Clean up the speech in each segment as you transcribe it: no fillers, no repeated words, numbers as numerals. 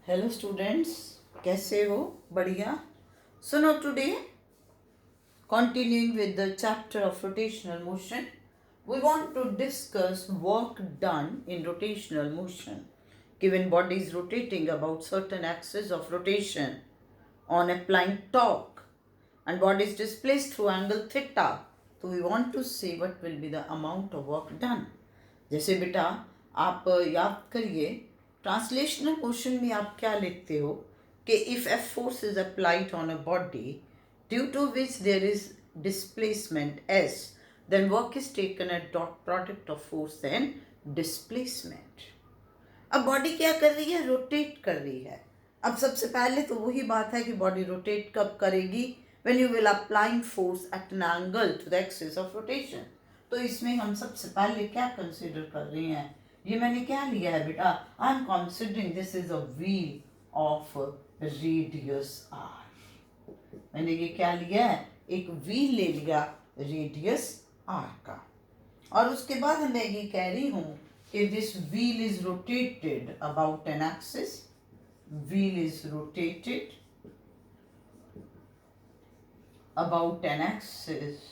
Hello students, कैसे हो? बढ़िया। सुनो, today continuing with the chapter of rotational motion, we want to discuss work done in rotational motion. Given body is rotating about certain axis of rotation on applying torque and body is displaced through angle theta, so we want to see what will be the amount of work done. जैसे बेटा आप याद करिए, translational motion में आप क्या लिखते हो कि if F force is applied on a body due to which there is displacement S, then work is taken at dot product of force and displacement. अब बॉडी क्या कर रही है? रोटेट कर रही है. अब सबसे पहले तो वही बात है कि बॉडी रोटेट कब करेगी? When you will applying force at an angle to the axis of rotation. तो इसमें हम सबसे पहले क्या कंसिडर कर रहे हैं? ये मैंने क्या लिया है बेटा? I am considering this is a wheel of radius R. मैंने ये क्या लिया है? एक व्हील ले लिया रेडियस आर का. और उसके बाद मैं ये कह रही हूं कि this wheel is rotated about an axis. Wheel is rotated about an axis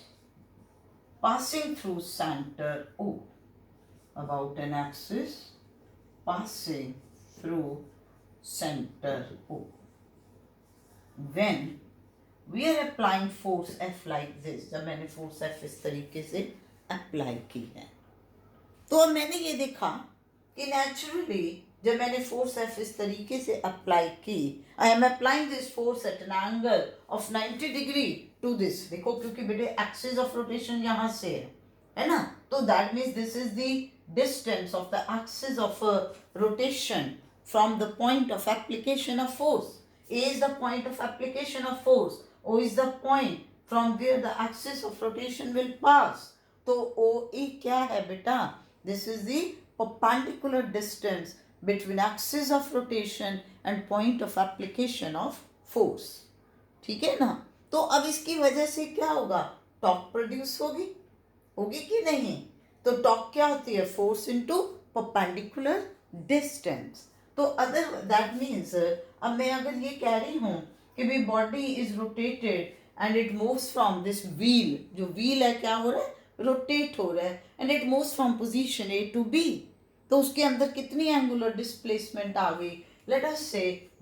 passing through center O. About an axis passing through center O. When we are applying force F like this, जब मैंने force F इस तरीके से apply की है, तो अब मैंने ये देखा कि नेचुरली जब मैंने फोर्स एफ इस तरीके से अप्लाई की, I am applying this force at an angle of 90 degree to this. देखो, क्योंकि बेटे एक्सिस ऑफ रोटेशन यहां से है ना, तो that means this is the distance of the axis of rotation from the point of application of force. A is the point of application of force, O is the point from where the axis of rotation will pass. तो O A क्या है बेटा? दिस is द perpendicular distance between axis of rotation and point of application of force. ठीक है ना? तो अब इसकी वजह से क्या होगा? टॉर्क प्रोड्यूस होगी. होगी कि नहीं? तो टॉर्क क्या होती है? Force into perpendicular distance. तो अदर दैट मीन्स अब मैं अगर ये कह रही हूं कि भाई body is rotated and it moves from this wheel. जो व्हील है क्या हो रहा है? रोटेट हो रहा है and it moves from position A to B. तो उसके अंदर कितनी एंगुलर डिस्प्लेसमेंट आ गई? लेट अस से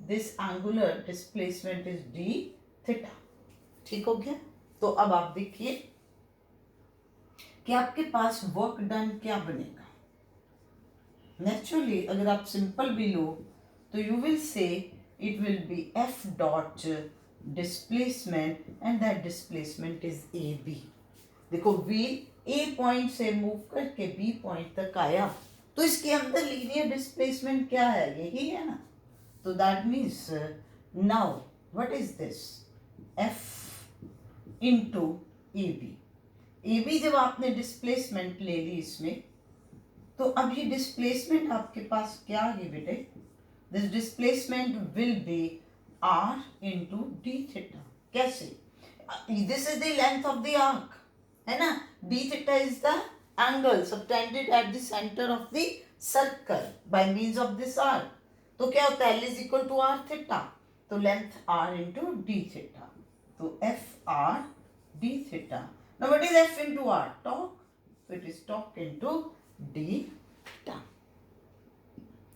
this angular displacement is d theta. ठीक हो गया? तो अब आप देखिए कि आपके पास वर्क डन क्या बनेगा. नेचुरली अगर आप सिंपल भी लो तो you will say it will be F dot displacement and that displacement is A B. देखो, व्हील ए पॉइंट से मूव करके बी पॉइंट तक आया, तो इसके अंदर लीनियर डिस्प्लेसमेंट क्या है? यही है ना. तो that means now what is this? F into A B. A B जब आपने डिस्प्लेसमेंट ले ली इसमें, तो अब ये डिस्प्लेसमेंट आपके पास क्या है बेटे? This displacement will be r into d theta. कैसे? This is the length of the arc, है ना. D theta is the angle subtended at the center of the circle by means of this arc. तो क्या होता है? L is equal to r theta. तो length r into d theta. तो f r d theta. Now what is f into r? Torque. So it is torque into d theta.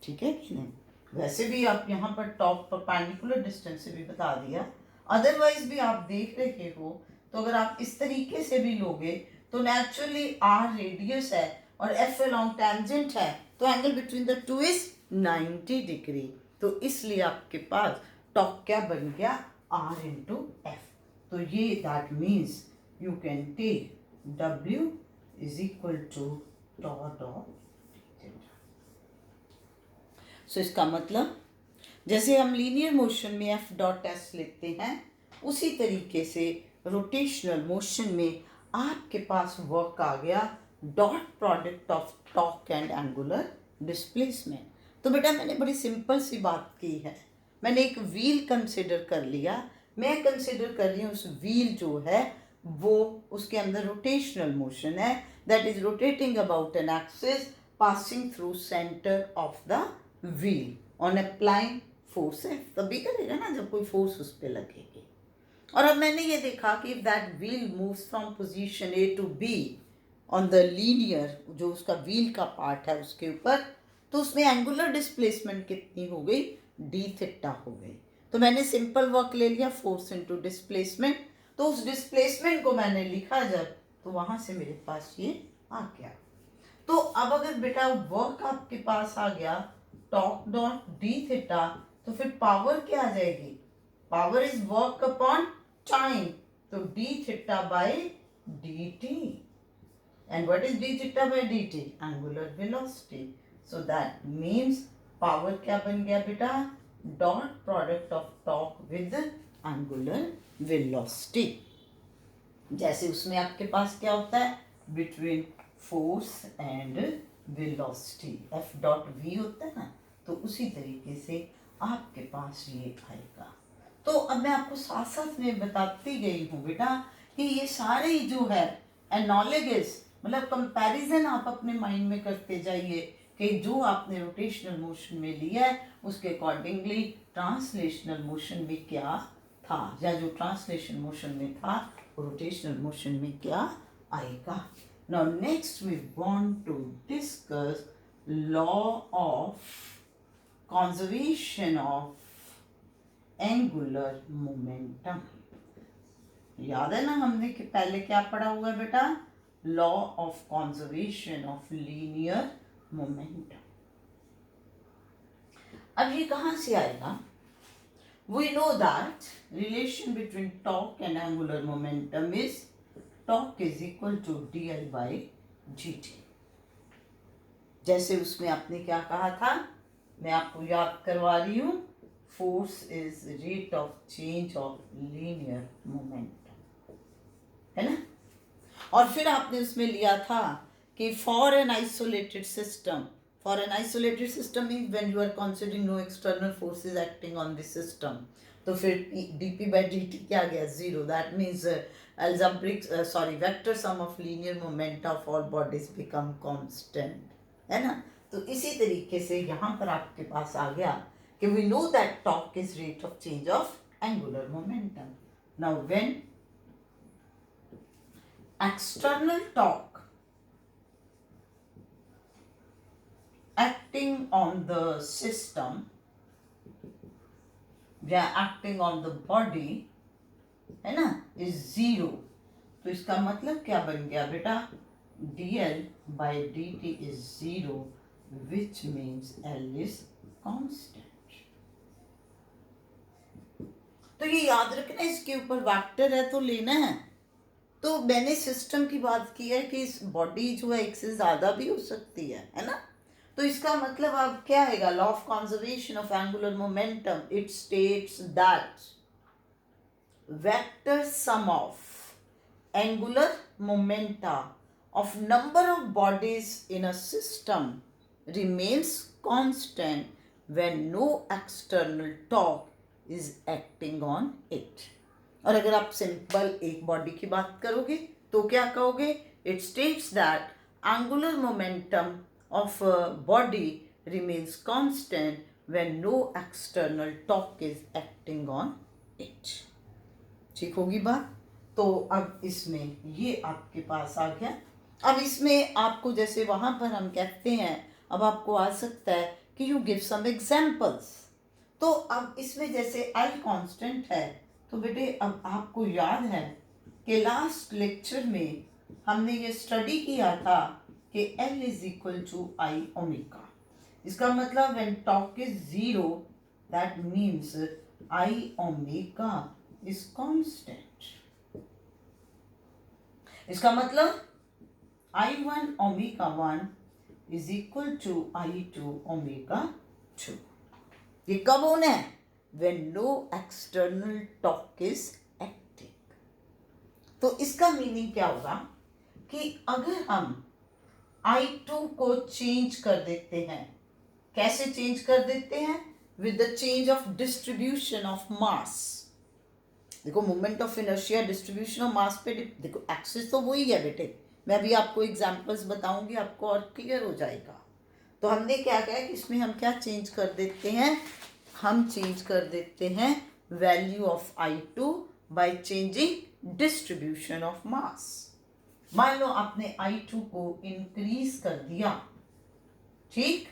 ठीक है कि नहीं? वैसे भी आप यहाँ पर टॉर्क परपेंडिकुलर डिस्टेंस से भी बता दिया. अदरवाइज भी आप देख रहे हो तो अगर आप इस तरीके से भी लोगे तो नेचुरली आर रेडियस है और एफ अलोंग टेंजेंट है, तो angle between the two is 90 degree. तो इसलिए आपके पास टॉर्क क्या बन गया? R into f. तो ये that means you can take डब्ल्यू is equal to dot of theta. So इसका मतलब जैसे हम लीनियर मोशन में एफ डॉट एस लिखते हैं, उसी तरीके से रोटेशनल मोशन में आपके पास वर्क आ गया dot product of torque and angular displacement. तो बेटा मैंने बड़ी सिंपल सी बात की है. मैंने एक व्हील कंसिडर कर लिया. मैं कंसिडर कर रही हूँ उस व्हील जो है वो उसके अंदर रोटेशनल मोशन है, that is rotating about an axis passing through centre of the wheel on applying force है, तभी करेगा ना जब कोई फोर्स उस पर लगेगी। और अब मैंने ये देखा कि that wheel moves from position A to B on the linear, जो उसका व्हील का पार्ट है उसके ऊपर, तो उसमें एंगुलर डिस्प्लेसमेंट कितनी हो गई, डी थीटा हो गई। तो मैंने सिंपल वर्क ले लिया, फोर्स इनटू डिस्प्लेसमेंट। तो उस डिस्प्लेसमेंट को मैंने लिखा जब, तो वहां से मेरे पास ये आ गया। तो अब अगर बेटा वर्क आपके पास आ गया टॉक डॉट डी थीटा, तो फिर पावर क्या आ जाएगी, power is work upon time, तो d theta by d t. And what is d theta by d t, angular velocity. So that means power क्या बन गया बेटा, dot product of torque with angular velocity. जैसे उसमें आपके पास क्या होता है, between force and velocity f dot v होता है ना, तो उसी तरीके से आपके पास ये आएगा। तो अब मैं आपको साथ साथ में बताती गई हूँ बेटा कि ये सारे जो है एनालॉगस, मतलब कंपैरिजन आप अपने माइंड में करते जाइए कि जो आपने रोटेशनल मोशन में लिया है उसके अकॉर्डिंगली ट्रांसलेशनल मोशन में क्या था, या जो ट्रांसलेशन मोशन में था रोटेशनल मोशन में क्या आएगा। Now next we want to discuss law of conservation of angular momentum। याद है ना हमने कि पहले क्या पढ़ा हुआ है बेटा, law of conservation of linear momentum. अब ये कहां से आएगा, we know that relation between torque and angular momentum is torque is equal to dl by dt। जैसे उसमें आपने क्या कहा था, मैं आपको याद करवा रही हूँ, force is rate of change of linear momentum, है ना। और फिर आपने उसमें लिया था कि for an isolated system, for an isolated system means when you are considering no external forces acting on this system, तो फिर dp by dt क्या गया, zero. That means algebraic vector sum of linear momenta of all bodies become constant, है ना। तो इसी तरीके से यहाँ पर आपके पास आ गया कि we know that torque is rate of change of angular momentum। Now when external torque acting on the system या acting on the body, है ना, इज जीरो, तो इसका मतलब क्या बन गया बेटा, dl by dt is zero, which means l is constant. तो ये याद रखना, इसके ऊपर वेक्टर है तो लेना है। तो मैंने सिस्टम की बात की है कि इस बॉडी जो है एक से ज्यादा भी हो सकती है ना। तो इसका मतलब अब क्या आएगा, law of conservation of angular momentum, it states that vector sum of angular momenta of number of bodies in a system remains constant when no external torque is acting on it। और अगर आप simple एक body की बात करोगे तो क्या कहोगे, it states that angular momentum of body remains constant when no external torque is acting on it। ठीक होगी बात। तो अब इसमें ये आपके पास आ गया। अब इसमें आपको जैसे वहां पर हम कहते हैं, अब आपको आ सकता है कि यू गिव सम एग्जांपल्स। तो अब इसमें जैसे आई कांस्टेंट है, तो बेटे अब आपको याद है कि लास्ट लेक्चर में हमने ये स्टडी किया था कि L is equal to I omega. इसका मतलब when torque is zero, that means I omega is constant। इसका मतलब I1 omega 1 is equal to I2 omega 2। ये कब होना है, when no external torque is acting। तो इसका मीनिंग क्या होगा कि अगर हम I2 को चेंज कर देते हैं, कैसे चेंज कर देते हैं, with the change of distribution of mass। देखो moment of inertia distribution of mass पे, देखो एक्सिस तो वही है बेटे, मैं अभी आपको एग्जांपल्स बताऊंगी, आपको और क्लियर हो जाएगा। तो हमने क्या कहा कि इसमें हम क्या चेंज कर देते हैं, हम चेंज कर देते हैं value of I2 by changing distribution of mass. मान लो आपने I2 को इंक्रीज कर दिया, ठीक,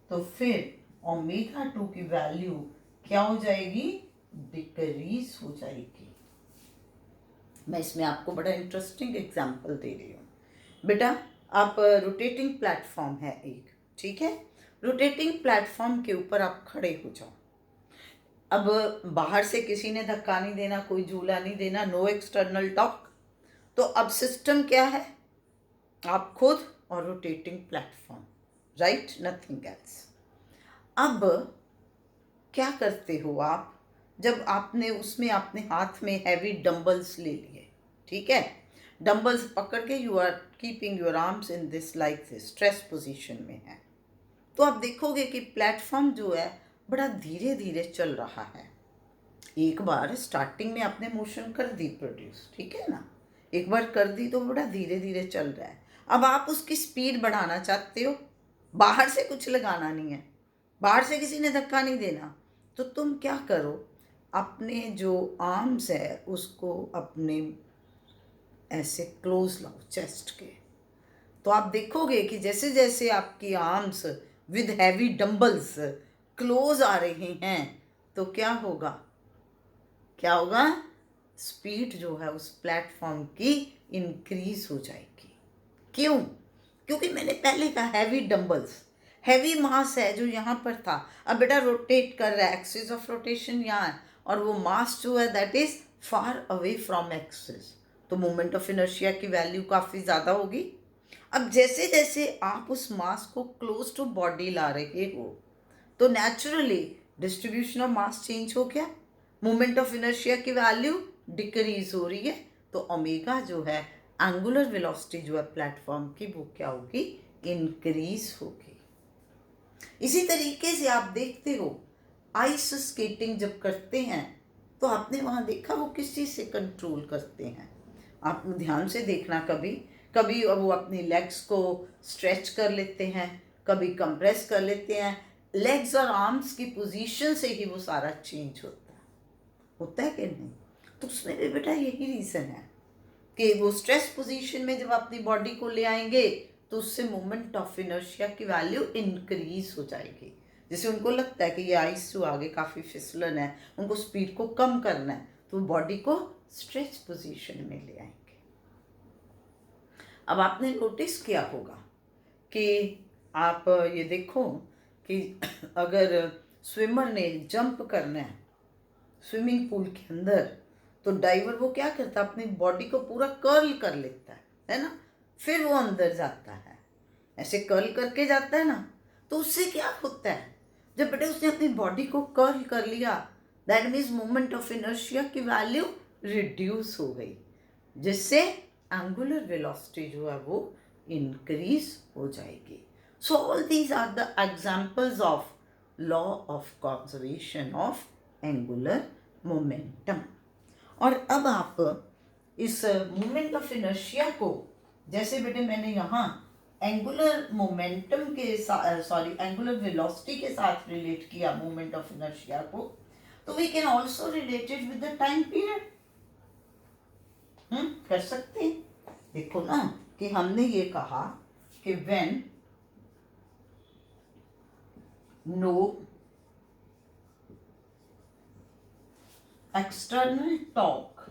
तो फिर ओमेगा 2 की वैल्यू क्या हो जाएगी, डिक्रीज हो जाएगी। मैं इसमें आपको बड़ा इंटरेस्टिंग एग्जांपल दे रही हूँ। बेटा आप रोटेटिंग प्लेटफॉर्म है एक, ठीक है, रोटेटिंग प्लेटफॉर्म के ऊपर आप खड़े हो जाओ। अब बाहर से किसी ने धक्का नहीं देना, कोई झूला नहीं देना, नो एक्सटर्नल टॉक। तो अब सिस्टम क्या है, आप खुद और rotating platform, right, nothing else. अब क्या करते हो आप, जब आपने उसमें अपने हाथ में हैवी डंबल्स ले लिए, ठीक है, डंबल्स पकड़ के you are keeping your arms in this like this, stress position में है, तो आप देखोगे कि प्लेटफॉर्म जो है बड़ा धीरे धीरे चल रहा है। एक बार स्टार्टिंग में आपने मोशन कर दी प्रोड्यूस, ठीक है ना, एक बार कर दी तो बड़ा धीरे धीरे चल रहा है। अब आप उसकी स्पीड बढ़ाना चाहते हो, बाहर से कुछ लगाना नहीं है, बाहर से किसी ने धक्का नहीं देना, तो तुम क्या करो, अपने जो आर्म्स है उसको अपने ऐसे क्लोज लाओ चेस्ट के। तो आप देखोगे कि जैसे जैसे आपकी arms with heavy dumbbells close आ रहे हैं, तो क्या होगा, क्या होगा, स्पीड जो है उस प्लेटफॉर्म की इंक्रीज हो जाएगी। क्यों, क्योंकि मैंने पहले कहा हैवी डंबल्स, हैवी मास है जो यहाँ पर था, अब बेटा रोटेट कर रहा है, एक्सिस ऑफ रोटेशन यहाँ है, और वो मास जो है that is far away from axis, तो मोमेंट ऑफ इनर्शिया की वैल्यू काफ़ी ज़्यादा होगी। अब जैसे जैसे आप उस मास को क्लोज टू बॉडी ला रहे हो, तो naturally distribution of mass change हो गया, मोमेंट ऑफ इनर्शिया की वैल्यू डिक्रीज हो रही है, तो ओमेगा जो है एंगुलर वेलोसिटी जो है प्लेटफॉर्म की वो क्या होगी, इंक्रीज होगी। इसी तरीके से आप देखते हो आइस स्केटिंग जब करते हैं तो आपने वहाँ देखा वो किस चीज़ से कंट्रोल करते हैं, आप ध्यान से देखना, कभी कभी वो अपनी लेग्स को स्ट्रेच कर लेते हैं, कभी कंप्रेस कर लेते हैं, लेग्स और आर्म्स की पोजीशन से ही वो सारा चेंज होता है कि नहीं। तो उसमें भी बेटा यही रीज़न है कि वो स्ट्रेस पोजीशन में जब अपनी बॉडी को ले आएंगे तो उससे मोमेंट ऑफ इनर्शिया की वैल्यू इंक्रीज हो जाएगी। जैसे उनको लगता है कि ये आइस जो आगे काफ़ी फिसलन है, उनको स्पीड को कम करना है, तो बॉडी को स्ट्रेच पोजीशन में ले आएंगे। अब आपने नोटिस किया होगा कि आप ये देखो कि अगर स्विमर ने जंप करना है स्विमिंग पूल के अंदर, तो डाइवर वो क्या करता है, अपनी बॉडी को पूरा कर्ल कर लेता है ना, फिर वो अंदर जाता है, ऐसे कर्ल करके जाता है ना, तो उससे क्या होता है, जब बेटे उसने अपनी बॉडी को कर्ल कर लिया, that means moment of inertia की वैल्यू रिड्यूस हो गई, जिससे एंगुलर वेलोसिटी जो है वो इंक्रीज हो जाएगी। So all these are the examples of law of conservation of angular momentum. और अब आप इस मोमेंट ऑफ इनर्शिया को, जैसे बेटे मैंने यहाँ एंगुलर मोमेंटम के साथ एंगुलर वेलोसिटी के साथ रिलेट किया मोमेंट ऑफ इनर्शिया को, तो we can also relate it with the time period. कर सकते हैं, देखो ना कि हमने ये कहा कि when no external torque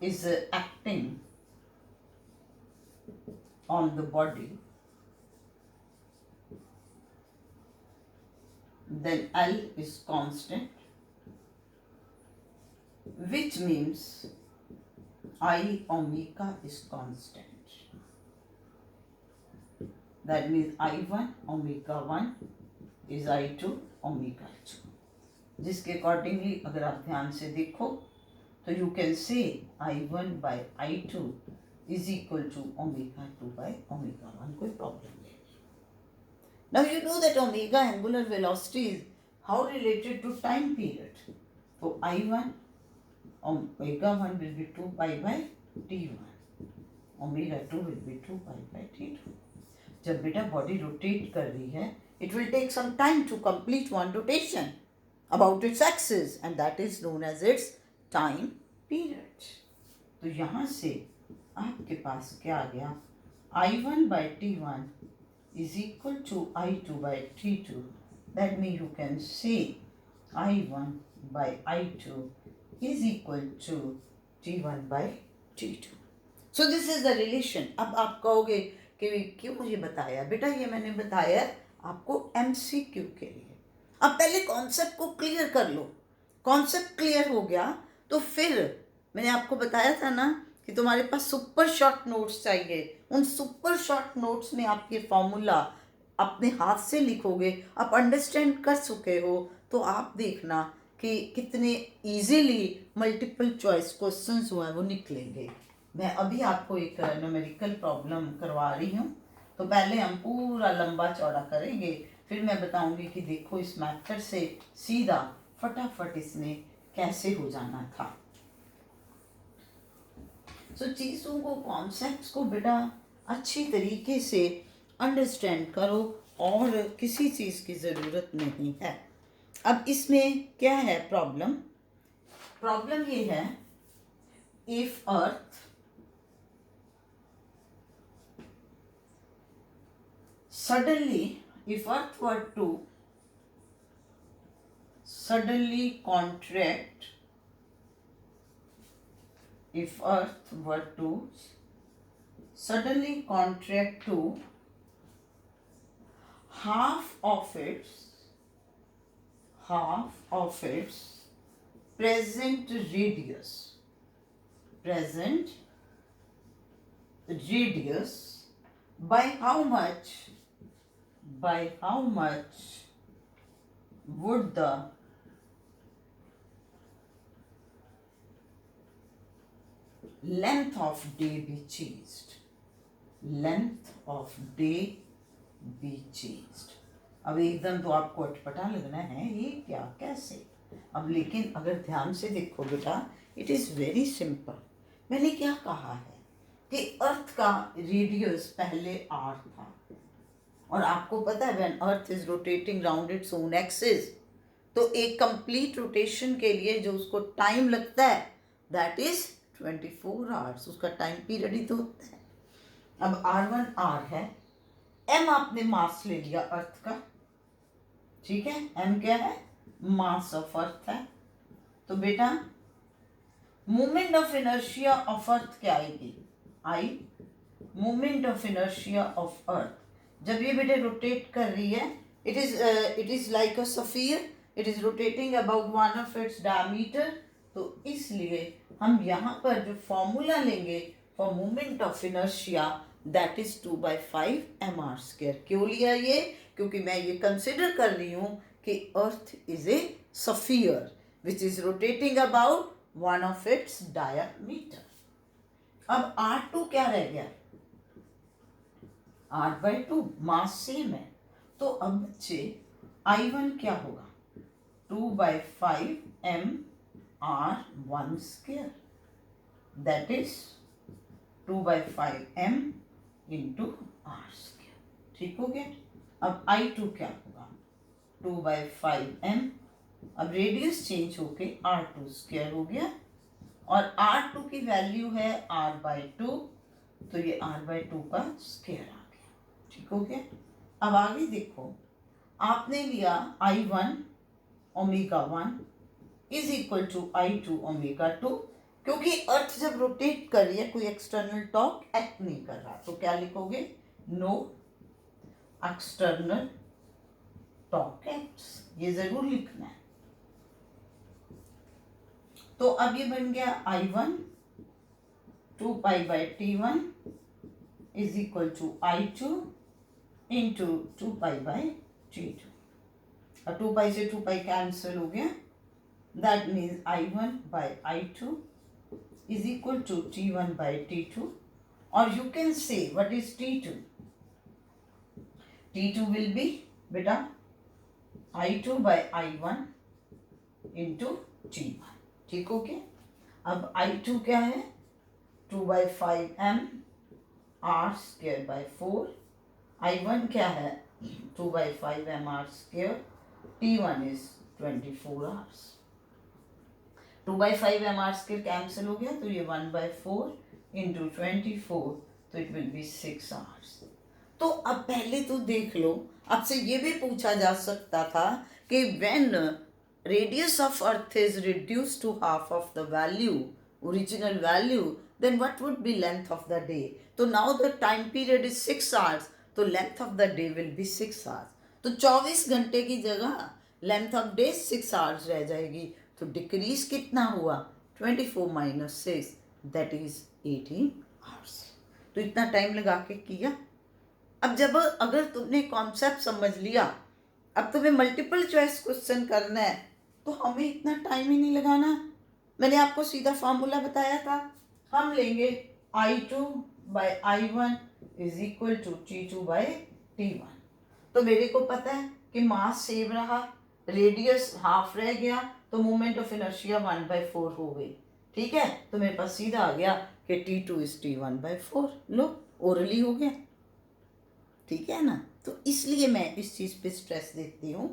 is acting on the body, then L is constant, which means I omega is constant. That means I1 omega 1 is I2 omega 2. जिसके अकॉर्डिंगली अगर आप ध्यान से देखो तो you can say I1 by I2 is equal to omega 2 by omega 1, कोई problem नहीं। Now you know that omega angular velocity is how related to time period. So I1 omega 1 will be 2 pi by T1, omega 2 will be 2 pi by T2. जब बेटा body rotate कर रही है it will take some time to complete one rotation about its axis, and that is known as its time period. तो यहाँ से आपके पास क्या आ गया, I1 by T1 is equal to I2 by T2. That means you can say I1 by I2 is equal to T1 by T2. So this is the relation. अब आप कहोगे कि क्यों मुझे बताया? बेटा ये मैंने बताया आपको MCQ के लिए। अब पहले कॉन्सेप्ट को क्लियर कर लो। कॉन्सेप्ट क्लियर हो गया तो फिर मैंने आपको बताया था ना कि तुम्हारे पास सुपर शॉर्ट नोट्स चाहिए। उन सुपर शॉर्ट नोट्स में आप ये फॉर्मूला अपने हाथ से लिखोगे, आप अंडरस्टैंड कर चुके हो, तो आप देखना कि कितने इजीली मल्टीपल चॉइस क्वेश्चंस जो हैं वो निकलेंगे। मैं अभी आपको एक न्यूमेरिकल प्रॉब्लम करवा रही हूँ, तो पहले हम पूरा लंबा चौड़ा करेंगे, फिर मैं बताऊंगी कि देखो इस मेथड से सीधा फटाफट इसने कैसे हो जाना था। सो चीज़ों को, कॉन्सेप्ट्स को बेटा अच्छी तरीके से अंडरस्टैंड करो और किसी चीज़ की ज़रूरत नहीं है। अब इसमें क्या है प्रॉब्लम? प्रॉब्लम ये है, if earth suddenly, if earth were to suddenly contract, if earth were to suddenly contract to half of its present radius, by how much would the length of day be changed? अब एकदम तो आपको अटपटा लगना है, ये क्या, कैसे? अब लेकिन अगर ध्यान से देखो बेटा, इट इज़ वेरी सिंपल। मैंने क्या कहा है कि अर्थ का रेडियस पहले r था, और आपको पता है when earth is rotating round its own axis, तो एक कंप्लीट रोटेशन के लिए जो उसको टाइम लगता है दैट इज 24 आवर्स, उसका टाइम पीरियड ही तो होता है। अब R1 R है, M आपने मास ले लिया अर्थ का, ठीक है, M क्या है, मास ऑफ अर्थ है, तो बेटा moment of inertia of earth क्या आएगी, I, moment of inertia of earth. जब ये बेटे रोटेट कर रही है, it is like a sphere, it is rotating about one of its diameter, तो इसलिए हम यहाँ पर जो फॉर्मूला लेंगे for moment of inertia that is 2/5 mr²। क्यों लिया ये? क्योंकि मैं ये कंसिडर कर रही हूँ कि earth is a sphere which is rotating about one of its diameter. अब R2 क्या रह गया, R/2, मास सेम है, तो अब बच्चे I1 क्या होगा, 2/5 mr² that is 2/5 m into r², ठीक हो गया। अब I2 क्या होगा, 2/5 m, अब रेडियस चेंज होके r² हो गया, और R2 की वैल्यू है r/2, तो ये r/2 का स्क्वायर आ गया, ठीक हो गया। अब आगे देखो, आपने लिया I1 ω1 is equal to I2 ω2, क्योंकि अर्थ जब रोटेट कर रही है कोई एक्सटर्नल टॉर्क एक्ट नहीं कर रहा, तो क्या लिखोगे, नो एक्सटर्नल टॉर्क एक्ट्स, ये जरूर लिखना है। तो अब ये बन गया I1 2π/T1 is equal to I2 into 2π/T2, और 2π से 2π कैंसिल हो गया, that means I1/I2 is equal to T1/T2, or you can say what is T2? T2 will be beta I2/I1 into T1, ठीक हो गया। अब I2 क्या है, 2/5 m r² by 4, I1 क्या है, 2/5 mr², T1 is 24 hours. 2/5 mr² cancel हो गया तो ये 1/4 इंटू 24 तो इट विल बी 6 hours. तो अब पहले तो देख लो, आपसे ये भी पूछा जा सकता था कि when radius of earth is reduced to half of the value, original value, then what would be length of the day? तो now the time period is 6 hours, तो length of the day will be 6 hours. तो 24 घंटे की जगह length of day 6 hours रह जाएगी. तो decrease कितना हुआ? 24 minus 6, that is 18 hours. तो इतना टाइम लगा के किया. अब जब अगर तुमने कॉन्सेप्ट समझ लिया, अब तुम्हें मल्टीपल चॉइस क्वेश्चन करना है तो हमें इतना टाइम ही नहीं लगाना. मैंने आपको सीधा फॉर्मूला बताया था. हम लेंगे I2/I1 is equal to T2/T1. तो मेरे को पता है कि मास सेम रहा, रेडियस हाफ रह गया, तो मोमेंट ऑफ इनर्शिया 1/4 हो गई. ठीक है, तो मेरे पास सीधा आ गया कि T2 is T1/4. Low, orally हो गया. ठीक है ना. तो इसलिए मैं इस चीज़ पे स्ट्रेस देती हूँ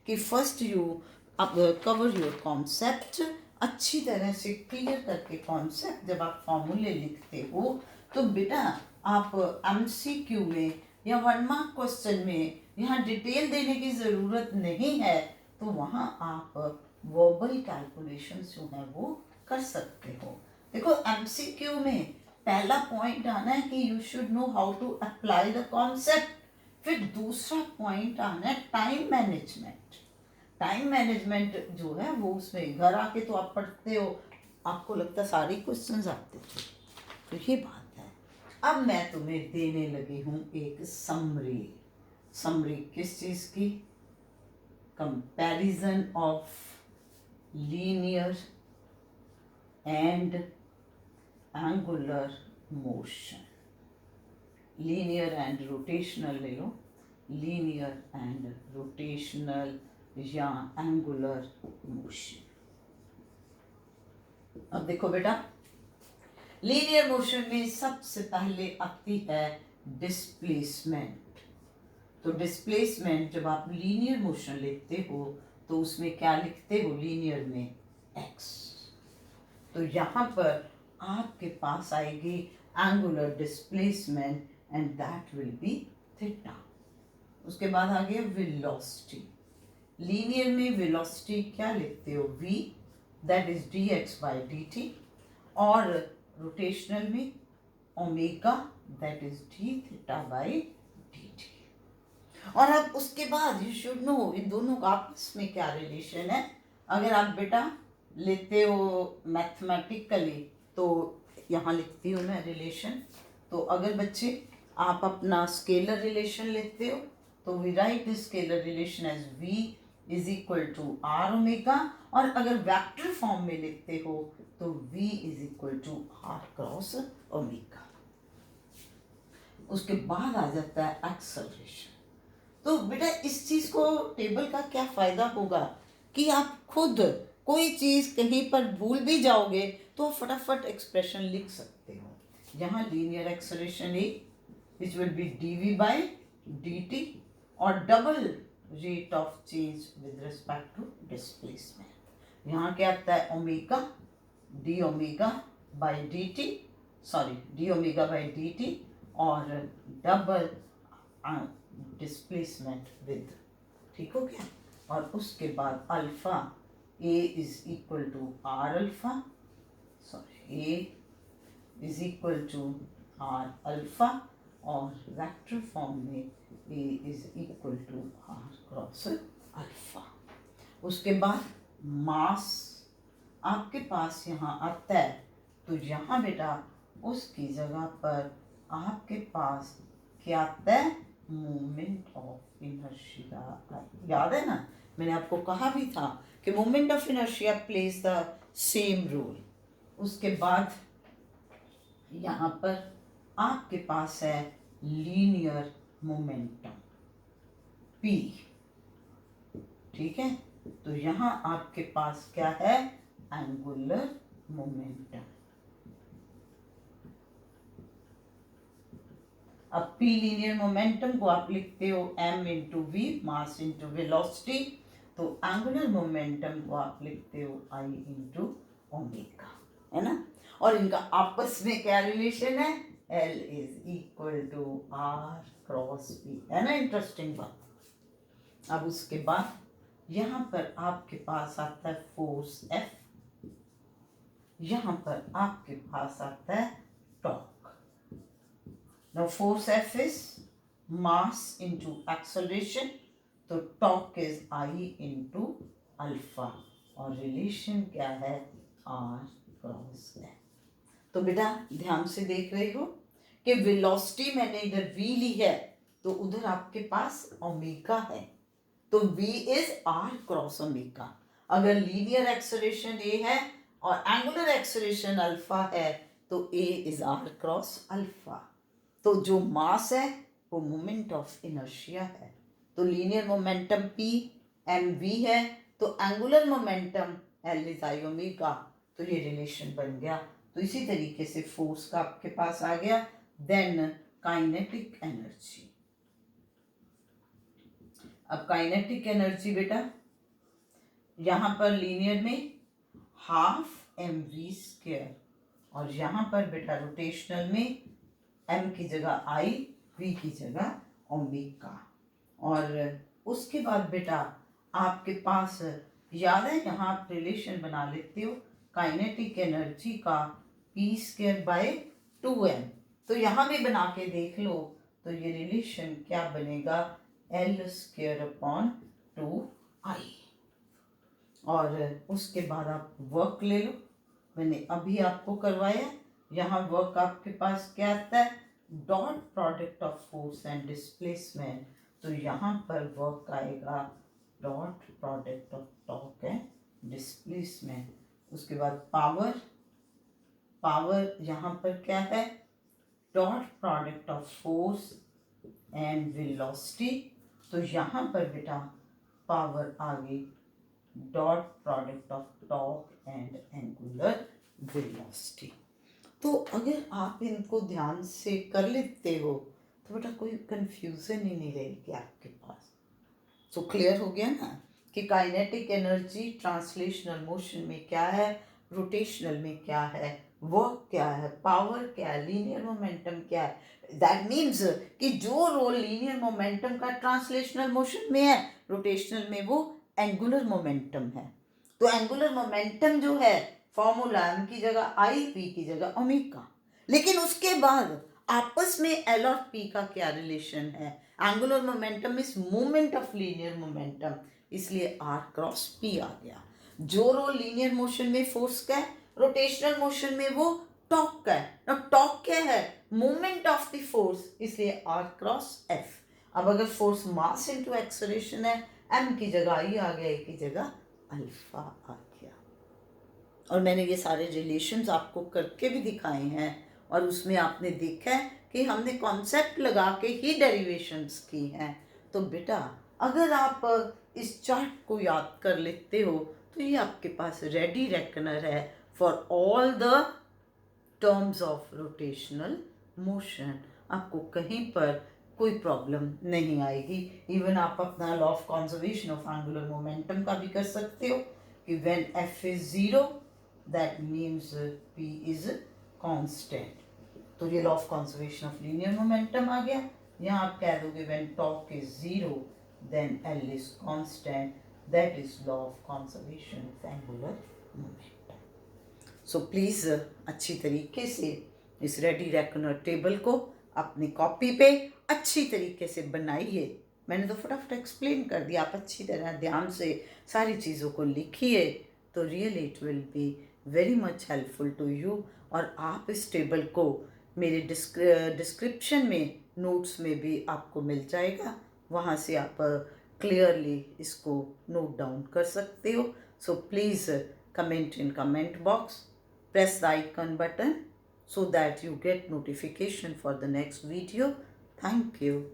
कि फर्स्ट यू अब कवर योर कॉन्सेप्ट, अच्छी तरह से क्लियर करके कॉन्सेप्ट जब आप फॉर्मूले लिखते हो तो बेटा आप MCQ में या 1 मार्क क्वेश्चन में यहाँ डिटेल देने की ज़रूरत नहीं है, तो वहाँ आप वर्बल कैलकुलेशन जो है वो कर सकते हो. देखो MCQ में पहला पॉइंट आना है कि you should know how to apply the concept. फिर दूसरा पॉइंट आना है टाइम मैनेजमेंट. टाइम मैनेजमेंट जो है वो उसमें घर आके तो आप पढ़ते हो, आपको लगता सारे क्वेश्चंस आते थे. तो ये बात है. अब मैं तुम्हें देने लगी हूँ एक समरी. समरी किस चीज़ की? Comparison of linear and angular motion. Linear and rotational ले लो, लीनियर एंड रोटेशनल या एंगुलर मोशन. अब देखो बेटा, लीनियर मोशन में सबसे पहले आती है डिस्प्लेसमेंट. तो डिस्प्लेसमेंट जब आप लीनियर मोशन लिखते हो तो उसमें क्या लिखते हो? लीनियर में x. तो यहाँ पर आपके पास आएगी angular displacement and that will be theta. उसके बाद आ गया वेलोसिटी. लीनियर में वेलोसिटी क्या लिखते हो? v, that is dx/dt. और रोटेशनल में ओमेगा, दैट इज d(θ/dt). और अब उसके बाद यू शुड नो इन दोनों का आपस में क्या रिलेशन है. अगर आप बेटा लेते हो मैथमेटिकली तो यहाँ लिखती हूँ मैं रिलेशन. तो अगर बच्चे आप अपना स्केलर रिलेशन लेते हो तो we write this scalar relation as v is equal to r omega. और अगर वेक्टर फॉर्म में लिखते हो तो v is equal to r cross omega. उसके बाद आ जाता है एक्सेलरेशन. तो बेटा इस चीज को टेबल का क्या फायदा होगा कि आप खुद कोई चीज कहीं पर भूल भी जाओगे तो फटाफट एक्सप्रेशन लिख सकते हो. यहाँ लीनियर एक्सेलरेशन है which will be dv/dt और double rate of change with respect to displacement. यहाँ क्या आता है? Omega d omega by d t, sorry d omega by d t और डबल डिस्प्लेसमेंट विद. ठीक हो गया. और उसके बाद alpha a is equal to r alpha, sorry a is equal to r alpha और वेक्टर फॉर्म में a is equal to r cross alpha. उसके बाद मास आपके पास यहाँ आता है तो यहाँ बेटा उसकी जगह पर आपके पास क्या आता है? Moment of inertia. याद है ना, मैंने आपको कहा भी था कि moment of inertia plays the same role. उसके बाद यहाँ पर आपके पास है लीनियर मोमेंटम p. ठीक है, तो यहाँ आपके पास क्या है? Angular momentum. अब P लीनियर मोमेंटम को आप लिखते हो m into v, mass into velocity, तो एंगुलर मोमेंटम को आप लिखते हो I इंटू ओमेगा, है ना। और इनका आपस में क्या रिलेशन है, L is equal to R cross P, है ना। इंटरेस्टिंग बात। अब उसके बाद यहाँ पर आपके पास आता है फोर्स F, यहाँ पर आपके पास आता है torque. Now force F is mass into acceleration, तो torque is I into alpha, और रिलेशन क्या है, R क्रॉस F। तो बेटा ध्यान से देख रहे हो कि वेलोसिटी मैंने इधर v ली है, तो उधर आपके पास ओमेगा है, तो v is r cross omega. अगर लीनियर एक्सेलरेशन a है और एंगुलर एक्सेलरेशन अल्फा है, तो a is r cross alpha. तो जो मास है वो मोमेंट ऑफ इनर्शिया है, तो लीनियर मोमेंटम p mv है, तो angular momentum l is i omega, तो ये रिलेशन बन गया। तो इसी तरीके से फोर्स का आपके पास आ गया। Then kinetic energy. अब काइनेटिक एनर्जी बेटा यहाँ पर लीनियर में हाफ एम वी स्क्वायर, और यहाँ पर बेटा रोटेशनल में एम की जगह आई, वी की जगह ओमेगा। और उसके बाद बेटा आपके पास याद है, यहाँ आप रिलेशन बना लेते हो काइनेटिक एनर्जी का पी स्क्वायर बाय 2m, तो यहाँ भी बना के देख लो, तो ये रिलेशन क्या बनेगा, एल स्क्वायर अपॉन 2i। और उसके बाद आप वर्क ले लो, मैंने अभी आपको करवाया। यहाँ वर्क आपके पास क्या आता है, dot product of force and displacement, तो यहाँ पर वर्क आएगा dot product of torque and displacement. उसके बाद पावर, पावर यहाँ पर क्या है, dot product of force and velocity, तो यहाँ पर बेटा पावर आ गई dot product of torque and angular velocity. तो अगर आप इनको ध्यान से कर लेते हो तो बेटा कोई कंफ्यूजन ही नहीं रहेगी आपके पास। तो क्लियर हो गया ना कि काइनेटिक एनर्जी ट्रांसलेशनल मोशन में क्या है, रोटेशनल में क्या है, वर्क क्या है, पावर क्या है, लीनियर मोमेंटम क्या है। दैट मीन्स कि जो रोल लीनियर मोमेंटम का ट्रांसलेशनल मोशन में है, रोटेशनल में वो एंगुलर मोमेंटम है। तो एंगुलर मोमेंटम जो है फॉर्मूला एम की जगह आई, पी की जगह ओमेगा। लेकिन उसके बाद आपस में एल और पी का क्या रिलेशन है, angular momentum is movement of linear momentum, इसलिए आर क्रॉस पी आ गया। जो रोल लीनियर मोशन में फोर्स का है, रोटेशनल मोशन में वो टॉर्क का है। ना टॉर्क क्या है, मूवमेंट ऑफ द फोर्स, इसलिए आर क्रॉस एफ। अब अगर फोर्स मास इनटू एक्सेलरेशन है, एम की जगह आई आ गया, ए की जगह अल्फा आ गया। और मैंने ये सारे रिलेशंस आपको करके भी दिखाए हैं, और उसमें आपने देखा है कि हमने कॉन्सेप्ट लगा के ही डेरिवेशंस की हैं। तो बेटा अगर आप इस चार्ट को याद कर लेते हो तो ये आपके पास रेडी रेकनर है for all the terms of rotational motion. आपको कहीं पर कोई प्रॉब्लम नहीं आएगी। इवन आप अपना law of conservation of angular momentum का भी कर सकते हो कि when F is 0 that means p is constant. तो ये law of conservation of linear momentum आ गया। यहाँ आप कह दोगे when torque is 0 then L is constant, that is law of conservation of angular momentum. So please अच्छी तरीके से इस रेडी रेकनर टेबल को अपनी कॉपी पे अच्छी तरीके से बनाइए। मैंने तो फटाफट एक्सप्लेन कर दिया, आप अच्छी तरह ध्यान से सारी चीज़ों को लिखिए, तो really it will be very much helpful to you. और आप इस टेबल को मेरे डिस्क्रिप्शन में नोट्स में भी आपको मिल जाएगा, वहाँ से आप क्लियरली इसको नोट डाउन कर सकते हो। So please comment in comment box, press the icon button so that you get notification for the next video. Thank you.